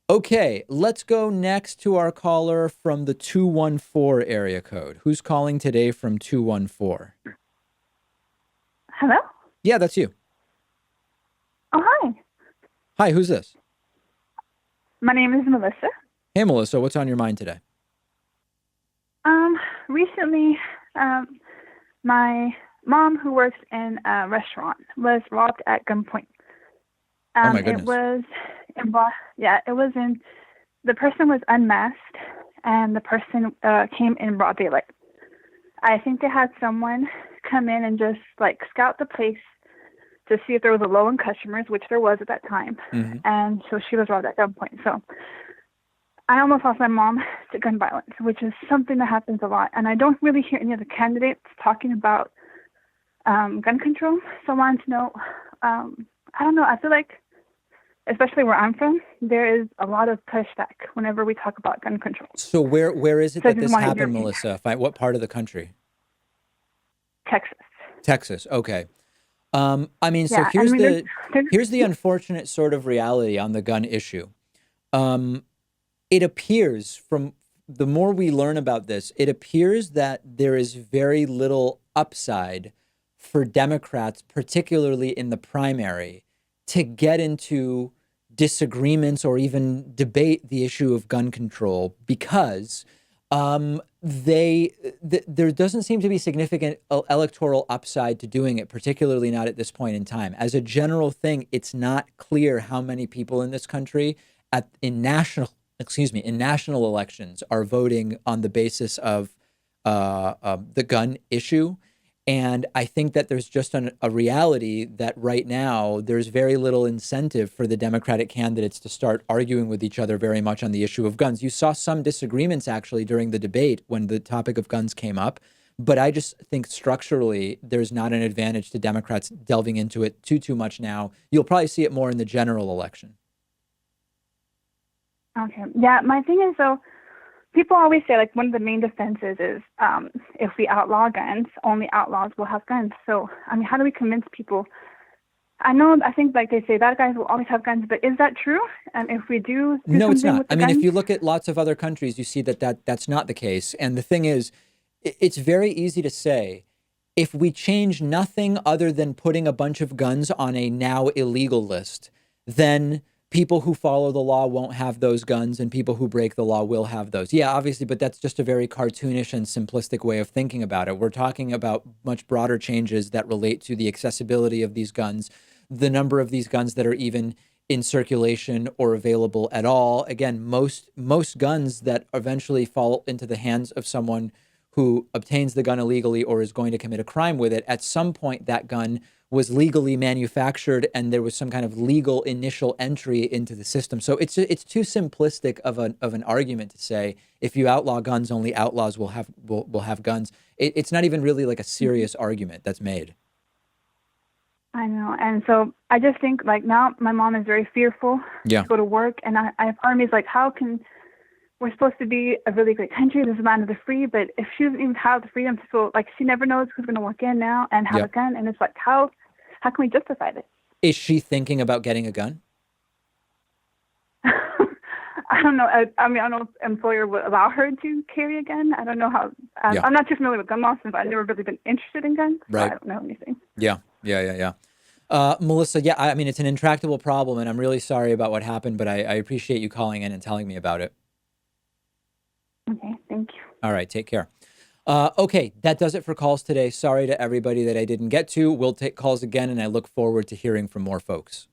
Okay, let's go next to our caller from the 214 area code. Who's calling today from 214? Hello? Yeah, that's you. Oh, hi. Hi, who's this? My name is Melissa. Hey, Melissa, what's on your mind today? Recently, um, my mom, who works in a restaurant, was robbed at gunpoint. Oh my It goodness. was it was in, the person was unmasked and the person came in broad daylight. I think they had someone come in and just like scout the place to see if there was a low in customers, which there was at that time. Hmm. And so she was robbed at gunpoint. So I almost lost my mom to gun violence, which is something that happens a lot. And I don't really hear any of the candidates talking about gun control. So I wanted to know, I don't know, I feel like, especially where I'm from, there is a lot of pushback whenever we talk about gun control. So where is it So I that just this wanted your happened, opinion. Melissa? What part of the country? Texas. Texas. Okay. I mean, so Yeah, and I mean, there's here's the unfortunate sort of reality on the gun issue. Um, it appears from the more we learn about this, it appears that there is very little upside for Democrats, particularly in the primary, to get into disagreements or even debate the issue of gun control because there doesn't seem to be significant electoral upside to doing it, particularly not at this point in time. As a general thing, it's not clear how many people in this country in national elections are voting on the basis of the gun issue. And I think that there's just a reality that right now there's very little incentive for the Democratic candidates to start arguing with each other very much on the issue of guns. You saw some disagreements actually during the debate when the topic of guns came up. But I just think structurally, there's not an advantage to Democrats delving into it too much now. You'll probably see it more in the general election. okay. Yeah, my thing is though, people always say like one of the main defenses is if we outlaw guns, only outlaws will have guns. So I mean, how do we convince people? I think like they say bad guys will always have guns, but is that true? And if we do No, it's something not. with I the mean, if guns, you look at lots of other countries, you see that's not the case. And the thing is, it's very easy to say if we change nothing other than putting a bunch of guns on a now illegal list, then people who follow the law won't have those guns and people who break the law will have those. Yeah, obviously, but that's just a very cartoonish and simplistic way of thinking about it. We're talking about much broader changes that relate to the accessibility of these guns, the number of these guns that are even in circulation or available at all. Again, most guns that eventually fall into the hands of someone who obtains the gun illegally or is going to commit a crime with it, at some point that gun was legally manufactured and there was some kind of legal initial entry into the system. So it's too simplistic of an argument to say if you outlaw guns, only outlaws will have guns. It's not even really like a serious argument that's made. I know. And so I just think like now my mom is very fearful Yeah. to go to work, and part of me is like, how can we're supposed to be a really great country. This is land of the free, but if she doesn't even have the freedom to feel like she never knows who's going to walk in now and have Yeah. a gun, and it's like how can we justify this? Is she thinking about getting a gun? I don't know. I mean, I don't know if employer would allow her to carry a gun. I don't know how. Yeah. I'm not too familiar with gun laws since I've never really been interested in guns, so I Right. don't know anything. Yeah. Yeah. Melissa, yeah, I mean, it's an intractable problem, and I'm really sorry about what happened, but I appreciate you calling in and telling me about it. Okay, thank you. All right, take care. Okay, that does it for calls today. Sorry to everybody that I didn't get to. We'll take calls again, and I look forward to hearing from more folks.